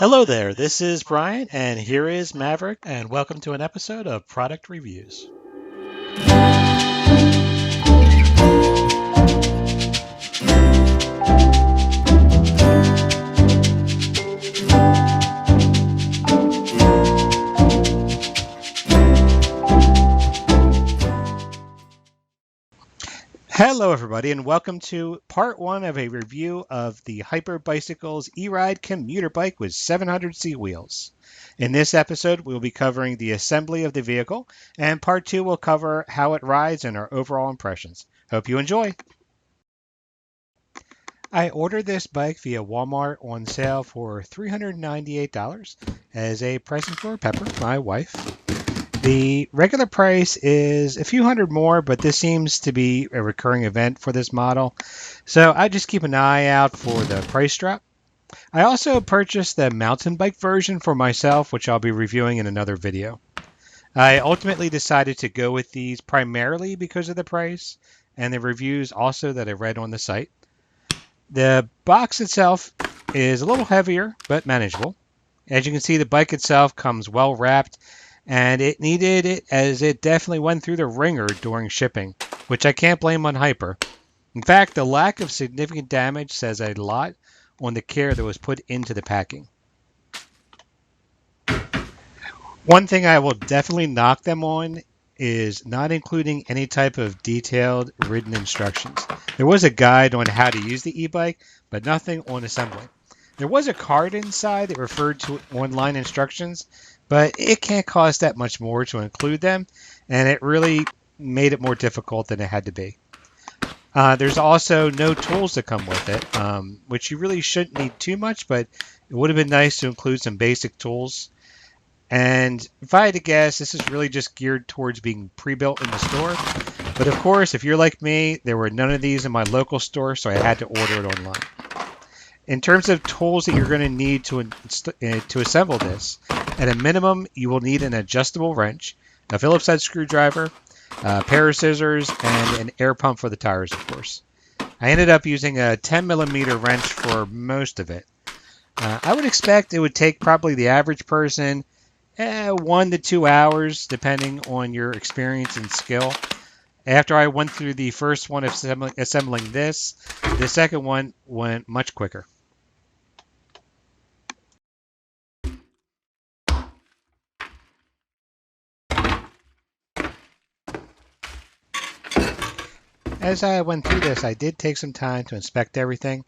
Hello there, this is Brian, and here is Maverick, and welcome to an episode of Product Reviews. Hello everybody, and welcome to part one of a review of the Hyper Bicycles E-Ride Commuter Bike with 700C wheels. In this episode, we'll be covering the assembly of the vehicle, and part two will cover how it rides and our overall impressions. Hope you enjoy! I ordered this bike via Walmart on sale for $398 as a present for Pepper, my wife. The regular price is a few hundred more, but this seems to be a recurring event for this model, so I just keep an eye out for the price drop. I also purchased the mountain bike version for myself, which I'll be reviewing in another video. I ultimately decided to go with these primarily because of the price and the reviews also that I read on the site. The box itself is a little heavier, but manageable. As you can see, the bike itself comes well wrapped, and it needed it as it definitely went through the ringer during shipping, which I can't blame on Hyper. In fact, the lack of significant damage says a lot on the care that was put into the packing. One thing I will definitely knock them on is not including any type of detailed written instructions. There was a guide on how to use the e-bike, but nothing on assembly. There was a card inside that referred to online instructions, but it can't cost that much more to include them, and it really made it more difficult than it had to be. There's also no tools that come with it, which you really shouldn't need too much, but it would have been nice to include some basic tools. And if I had to guess, this is really just geared towards being pre-built in the store. But of course, if you're like me, there were none of these in my local store, so I had to order it online. In terms of tools that you're going to need to assemble this, at a minimum, you will need an adjustable wrench, a Phillips head screwdriver, a pair of scissors, and an air pump for the tires, of course. I ended up using a 10 millimeter wrench for most of it. I would expect it would take probably the average person 1 to 2 hours, depending on your experience and skill. After I went through the first one of assembling this, the second one went much quicker. As I went through this, I did take some time to inspect everything.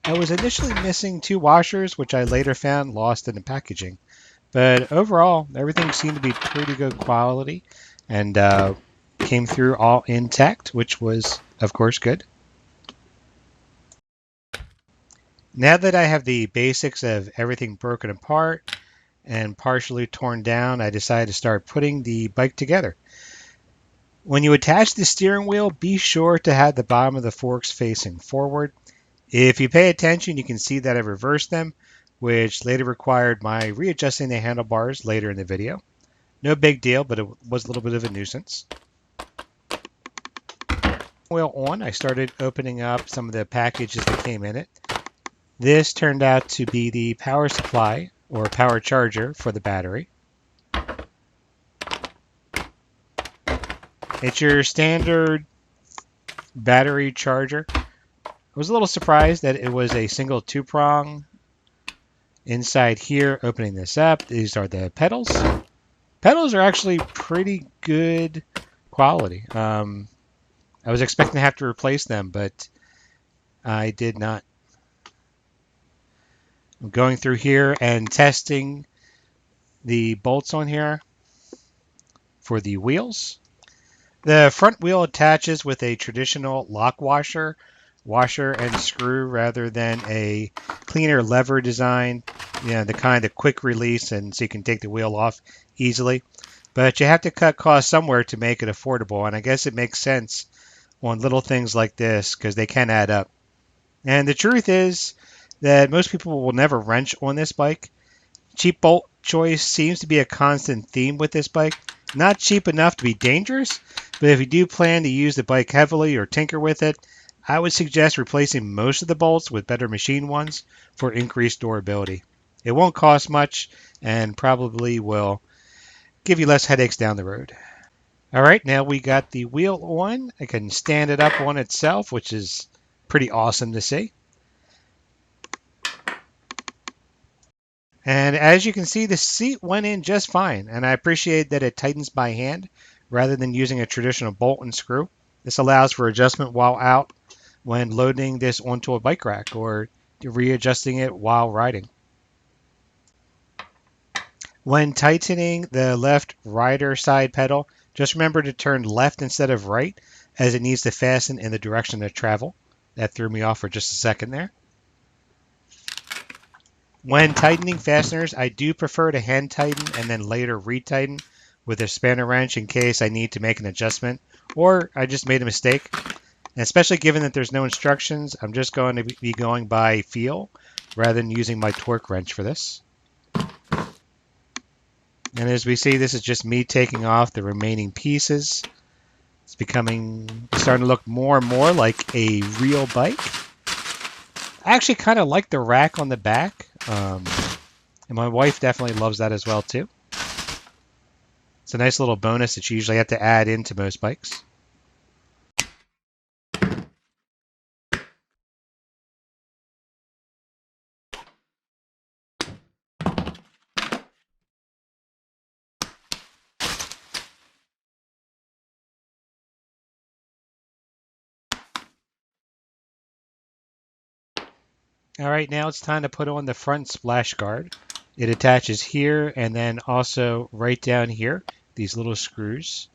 I was initially missing 2 washers, which I later found lost in the packaging. But overall, everything seemed to be pretty good quality and came through all intact, which was, of course, good. Now that I have the basics of everything broken apart and partially torn down, I decided to start putting the bike together. When you attach the steering wheel, be sure to have the bottom of the forks facing forward. If you pay attention, you can see that I reversed them, which later required my readjusting the handlebars later in the video. No big deal, but it was a little bit of a nuisance. Wheel on, I started opening up some of the packages that came in it. This turned out to be the power supply or power charger for the battery. It's your standard battery charger. I was a little surprised that it was a single 2-prong. Inside here, opening this up, these are the pedals. Pedals are actually pretty good quality. I was expecting to have to replace them, but I did not. I'm going through here and testing the bolts on here for the wheels. The front wheel attaches with a traditional lock washer and screw rather than a cleaner lever design, the kind of quick release and so you can take the wheel off easily. But you have to cut costs somewhere to make it affordable, and I guess it makes sense on little things like this because they can add up. And the truth is that most people will never wrench on this bike. Cheap bolt choice seems to be a constant theme with this bike. Not cheap enough to be dangerous, but if you do plan to use the bike heavily or tinker with it, I would suggest replacing most of the bolts with better machine ones for increased durability. It won't cost much and probably will give you less headaches down the road. All right, now we got the wheel on. I can stand it up on itself, which is pretty awesome to see. And as you can see, the seat went in just fine, and I appreciate that it tightens by hand rather than using a traditional bolt and screw. This allows for adjustment while out when loading this onto a bike rack or readjusting it while riding. When tightening the left rider side pedal, just remember to turn left instead of right as it needs to fasten in the direction of travel. That threw me off for just a second there. When tightening fasteners, I do prefer to hand tighten and then later retighten with a spanner wrench in case I need to make an adjustment or I just made a mistake. And especially given that there's no instructions, I'm just going to be going by feel rather than using my torque wrench for this. And as we see, this is just me taking off the remaining pieces. It's starting to look more and more like a real bike. I actually kind of like the rack on the back. And my wife definitely loves that as well too. It's a nice little bonus that you usually have to add into most bikes. All right, now it's time to put on the front splash guard. It attaches here and then also right down here, these little screws.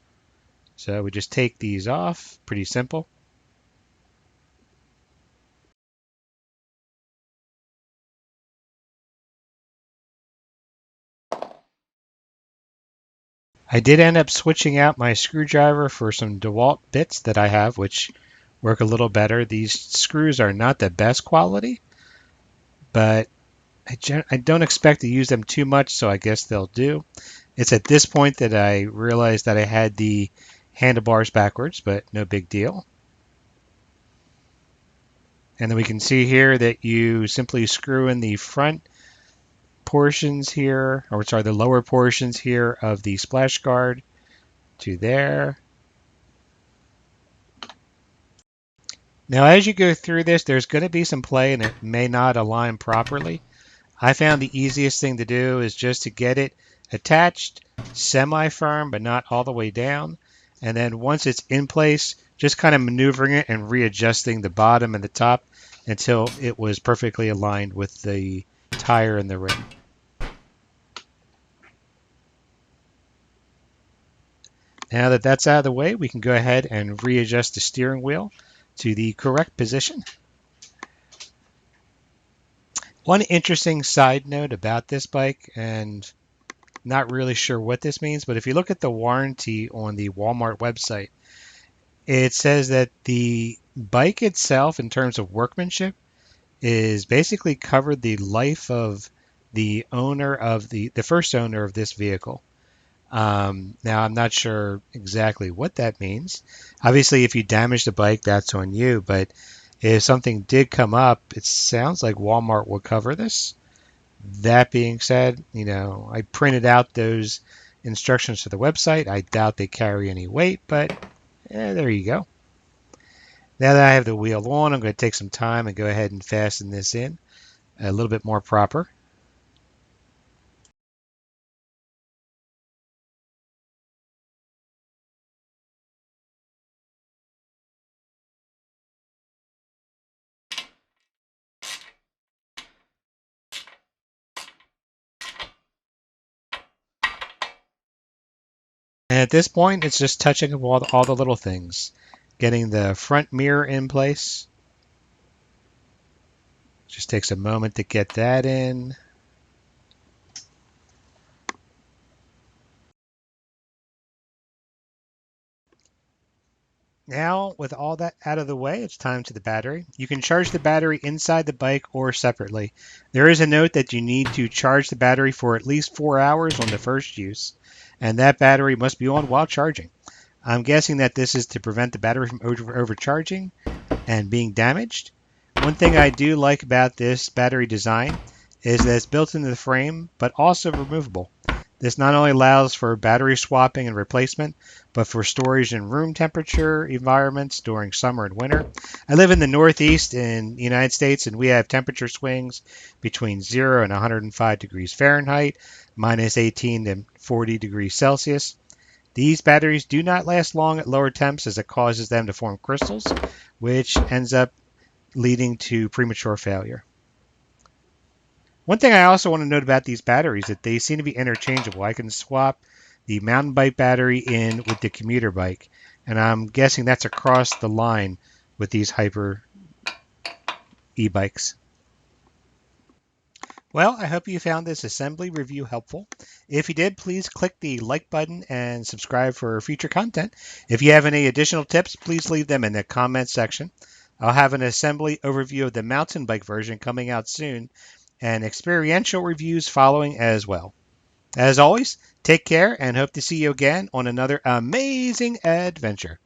So we just take these off, pretty simple. I did end up switching out my screwdriver for some DeWalt bits that I have, which work a little better. These screws are not the best quality, but I don't expect to use them too much, so I guess they'll do. It's at this point that I realized that I had the handlebars backwards, but no big deal. And then we can see here that you simply screw in the front portions here, or sorry, the lower portions here of the splash guard to there. Now, as you go through this, there's going to be some play and it may not align properly. I found the easiest thing to do is just to get it attached, semi-firm, but not all the way down. And then once it's in place, just kind of maneuvering it and readjusting the bottom and the top until it was perfectly aligned with the tire and the rim. Now that that's out of the way, we can go ahead and readjust the steering wheel to the correct position. One interesting side note about this bike, and not really sure what this means, but if you look at the warranty on the Walmart website, it says that the bike itself, in terms of workmanship, is basically covered the life of the owner of the first owner of this vehicle. Now, I'm not sure exactly what that means. Obviously, if you damage the bike, that's on you. But if something did come up, it sounds like Walmart will cover this. That being said, I printed out those instructions for the website. I doubt they carry any weight, but there you go. Now that I have the wheel on, I'm going to take some time and go ahead and fasten this in a little bit more proper. And at this point, it's just touching up all the little things. Getting the front mirror in place. Just takes a moment to get that in. Now, with all that out of the way, it's time to the battery. You can charge the battery inside the bike or separately. There is a note that you need to charge the battery for at least 4 hours on the first use, and that battery must be on while charging. I'm guessing that this is to prevent the battery from overcharging and being damaged. One thing I do like about this battery design is that it's built into the frame, but also removable. This not only allows for battery swapping and replacement, but for storage in room temperature environments during summer and winter. I live in the Northeast in the United States, and we have temperature swings between 0 and 105 degrees Fahrenheit, minus 18 to 40 degrees Celsius. These batteries do not last long at lower temps as it causes them to form crystals, which ends up leading to premature failure. One thing I also want to note about these batteries is that they seem to be interchangeable. I can swap the mountain bike battery in with the commuter bike, and I'm guessing that's across the line with these hyper e-bikes. Well, I hope you found this assembly review helpful. If you did, please click the like button and subscribe for future content. If you have any additional tips, please leave them in the comments section. I'll have an assembly overview of the mountain bike version coming out soon, and experiential reviews following as well. As always, take care and hope to see you again on another amazing adventure.